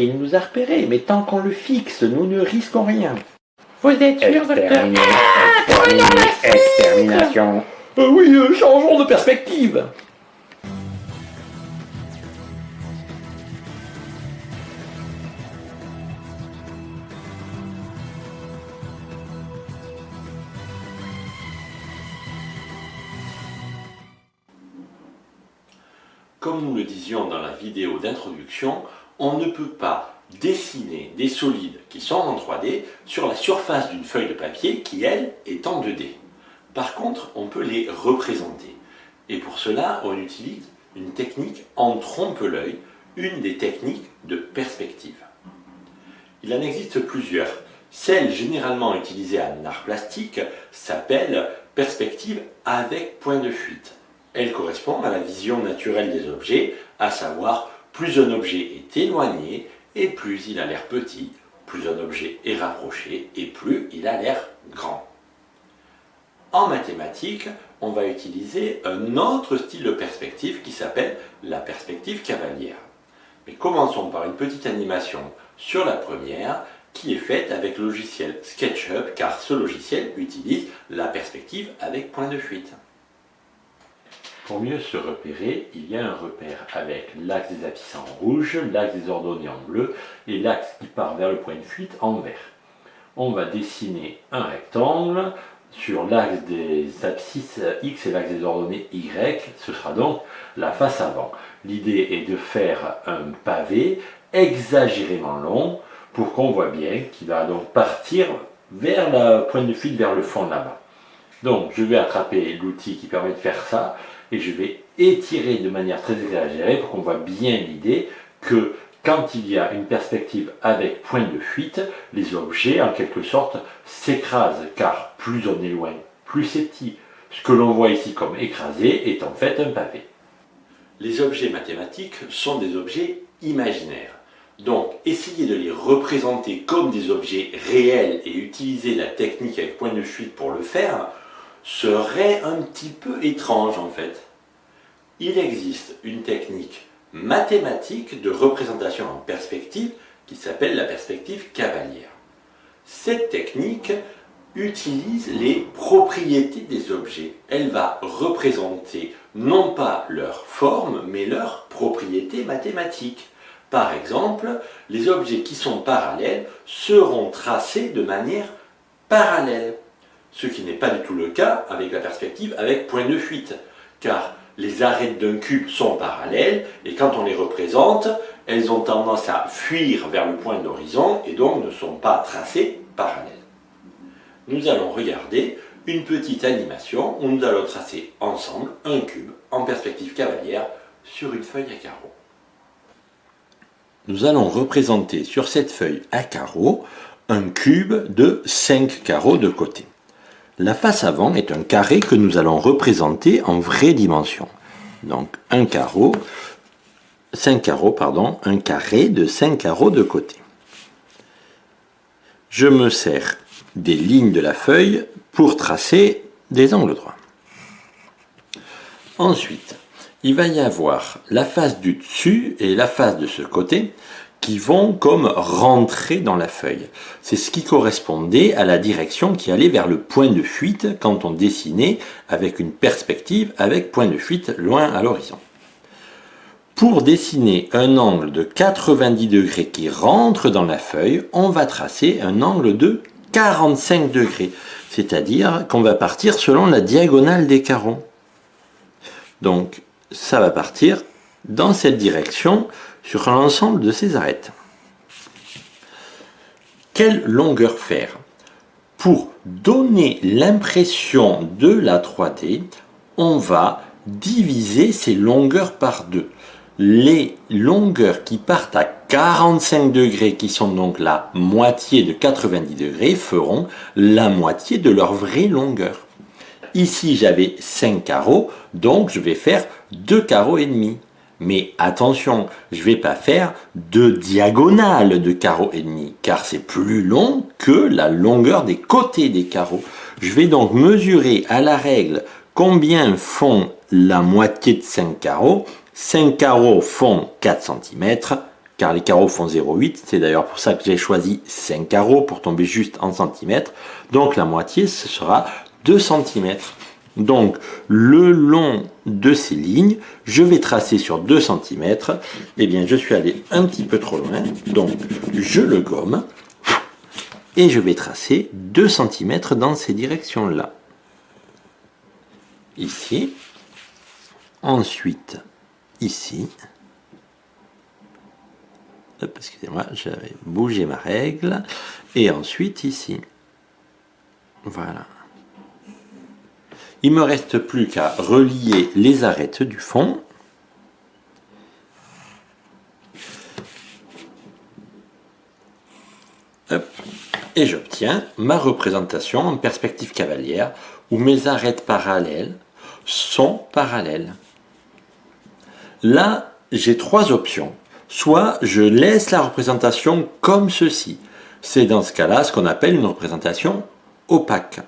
il nous a repérés, mais tant qu'on le fixe, nous ne risquons rien. Vous êtes sûr, docteur? Extermination. Oui, changeons de perspective. Comme nous le disions dans la vidéo d'introduction, on ne peut pas dessiner des solides qui sont en 3D sur la surface d'une feuille de papier qui, elle, est en 2D. Par contre, on peut les représenter. Et pour cela, on utilise une technique en trompe-l'œil, une des techniques de perspective. Il en existe plusieurs. Celle généralement utilisée en art plastique s'appelle perspective avec point de fuite. Elle correspond à la vision naturelle des objets, à savoir plus un objet est éloigné et plus il a l'air petit, plus un objet est rapproché et plus il a l'air grand. En mathématiques, on va utiliser un autre style de perspective qui s'appelle la perspective cavalière. Mais commençons par une petite animation sur la première qui est faite avec le logiciel SketchUp car ce logiciel utilise la perspective avec point de fuite. Pour mieux se repérer, il y a un repère avec l'axe des abscisses en rouge, l'axe des ordonnées en bleu et l'axe qui part vers le point de fuite en vert. On va dessiner un rectangle sur l'axe des abscisses X et l'axe des ordonnées Y, ce sera donc la face avant. L'idée est de faire un pavé exagérément long pour qu'on voit bien qu'il va donc partir vers le point de fuite, vers le fond là-bas. Donc je vais attraper l'outil qui permet de faire ça et je vais étirer de manière très exagérée pour qu'on voit bien l'idée que quand il y a une perspective avec point de fuite, les objets en quelque sorte s'écrasent car plus on est loin, plus c'est petit. Ce que l'on voit ici comme écrasé est en fait un pavé. Les objets mathématiques sont des objets imaginaires. Donc, essayer de les représenter comme des objets réels et utiliser la technique avec point de fuite pour le faire serait un petit peu étrange en fait. Il existe une technique mathématique de représentation en perspective qui s'appelle la perspective cavalière. Cette technique utilise les propriétés des objets. Elle va représenter non pas leur forme, mais leurs propriétés mathématiques. Par exemple, les objets qui sont parallèles seront tracés de manière parallèle. Ce qui n'est pas du tout le cas avec la perspective avec point de fuite, car les arêtes d'un cube sont parallèles et quand on les représente, elles ont tendance à fuir vers le point d'horizon et donc ne sont pas tracées parallèles. Nous allons regarder une petite animation où nous allons tracer ensemble un cube en perspective cavalière sur une feuille à carreaux. Nous allons représenter sur cette feuille à carreaux un cube de 5 carreaux de côté. La face avant est un carré que nous allons représenter en vraie dimension. Donc un carreau, 5 carreaux, pardon, un carré de 5 carreaux de côté. Je me sers des lignes de la feuille pour tracer des angles droits. Ensuite, il va y avoir la face du dessus et la face de ce côté qui vont comme rentrer dans la feuille. C'est ce qui correspondait à la direction qui allait vers le point de fuite quand on dessinait avec une perspective avec point de fuite loin à l'horizon. Pour dessiner un angle de 90 degrés qui rentre dans la feuille, on va tracer un angle de 45 degrés, c'est-à-dire qu'on va partir selon la diagonale des carreaux. Donc ça va partir dans cette direction sur l'ensemble de ces arêtes. Quelle longueur faire? Pour donner l'impression de la 3D, on va diviser ces longueurs par deux. Les longueurs qui partent à 45 degrés, qui sont donc la moitié de 90 degrés, feront la moitié de leur vraie longueur. Ici, j'avais 5 carreaux, donc je vais faire 2 carreaux et demi. Mais attention, je ne vais pas faire de diagonale de carreaux et demi, car c'est plus long que la longueur des côtés des carreaux. Je vais donc mesurer à la règle combien font la moitié de 5 carreaux. 5 carreaux font 4 cm, car les carreaux font 0,8. C'est d'ailleurs pour ça que j'ai choisi 5 carreaux pour tomber juste en centimètres. Donc la moitié, ce sera 2 cm. Donc le long de ces lignes, je vais tracer sur 2 cm. Eh bien, je suis allé un petit peu trop loin. Donc je le gomme. Et je vais tracer 2 cm dans ces directions-là. Ici. Ensuite, ici. Hop, excusez-moi, j'avais bougé ma règle. Et ensuite, ici. Voilà. Il ne me reste plus qu'à relier les arêtes du fond. Hop. Et j'obtiens ma représentation en perspective cavalière où mes arêtes parallèles sont parallèles. Là, j'ai 3 options. Soit je laisse la représentation comme ceci. C'est dans ce cas-là ce qu'on appelle une représentation opaque.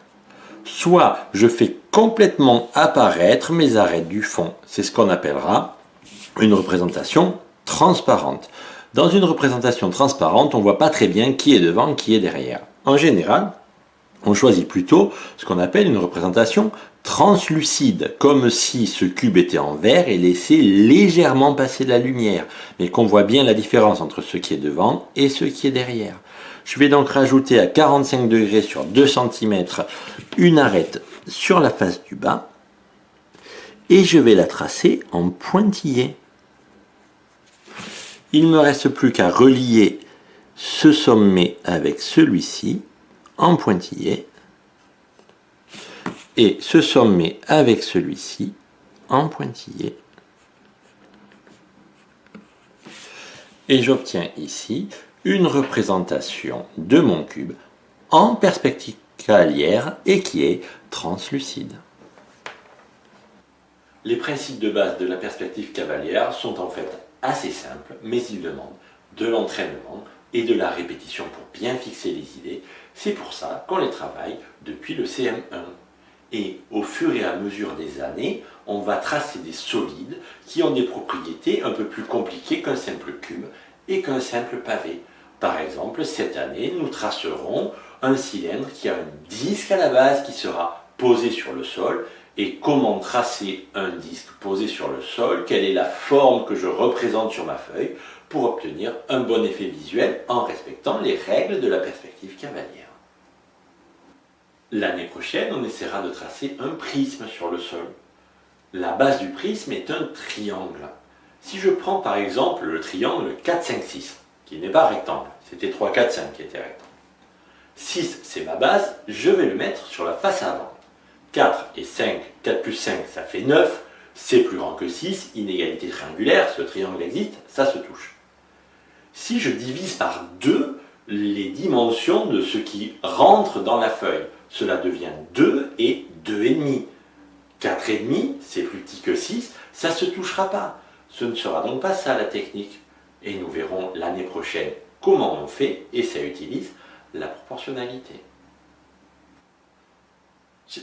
Soit je fais complètement apparaître mes arêtes du fond. C'est ce qu'on appellera une représentation transparente. Dans une représentation transparente, on ne voit pas très bien qui est devant, qui est derrière. En général, on choisit plutôt ce qu'on appelle une représentation translucide, comme si ce cube était en verre et laissait légèrement passer la lumière, mais qu'on voit bien la différence entre ce qui est devant et ce qui est derrière. Je vais donc rajouter à 45 degrés sur 2 cm une arête sur la face du bas et je vais la tracer en pointillé. Il ne me reste plus qu'à relier ce sommet avec celui-ci en pointillé et ce sommet avec celui-ci en pointillé. Et j'obtiens ici une représentation de mon cube en perspective cavalière et qui est translucide. Les principes de base de la perspective cavalière sont en fait assez simples, mais ils demandent de l'entraînement et de la répétition pour bien fixer les idées. C'est pour ça qu'on les travaille depuis le CM1. Et au fur et à mesure des années, on va tracer des solides qui ont des propriétés un peu plus compliquées qu'un simple cube et qu'un simple pavé. Par exemple, cette année, nous tracerons un cylindre qui a un disque à la base qui sera posé sur le sol. Et comment tracer un disque posé sur le sol, quelle est la forme que je représente sur ma feuille pour obtenir un bon effet visuel en respectant les règles de la perspective cavalière. L'année prochaine, on essaiera de tracer un prisme sur le sol. La base du prisme est un triangle. Si je prends par exemple le triangle 4, 5, 6, qui n'est pas rectangle, c'était 3, 4, 5 qui était rectangle. 6, c'est ma base, je vais le mettre sur la face avant. 4 et 5, 4 plus 5, ça fait 9, c'est plus grand que 6, inégalité triangulaire, ce triangle existe, ça se touche. Si je divise par 2 les dimensions de ce qui rentre dans la feuille, cela devient 2 et 2,5. 4,5, c'est plus petit que 6, ça ne se touchera pas. Ce ne sera donc pas ça la technique. Et nous verrons l'année prochaine comment on fait, et ça utilise la proportionnalité.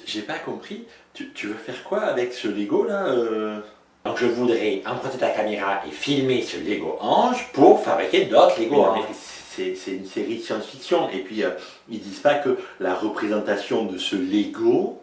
J'ai pas compris, tu veux faire quoi avec ce Lego là Donc je voudrais emprunter ta caméra et filmer ce Lego Ange pour fabriquer d'autres Lego Ange. C'est une série de science-fiction, et puis ils disent pas que la représentation de ce Lego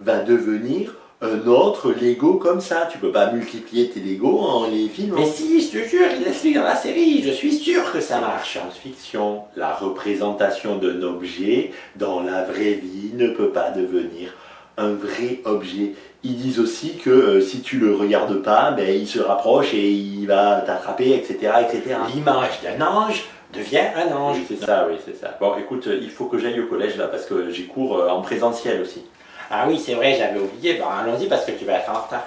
va devenir un autre Lego comme ça. Tu peux pas multiplier tes Lego en les filmant. Mais si, je te jure, il laisse lui dans la série, je suis sûr que ça marche. Science-fiction, la représentation d'un objet dans la vraie vie ne peut pas devenir un vrai objet. Ils disent aussi que si tu le regardes pas, ben, il se rapproche et il va t'attraper, etc., etc. L'image d'un ange devient un ange. Oui, c'est ça, oui, c'est ça. Bon, écoute, il faut que j'aille au collège là parce que j'ai cours en présentiel aussi. Ah oui, c'est vrai, j'avais oublié. Bon, allons-y parce que tu vas être en retard.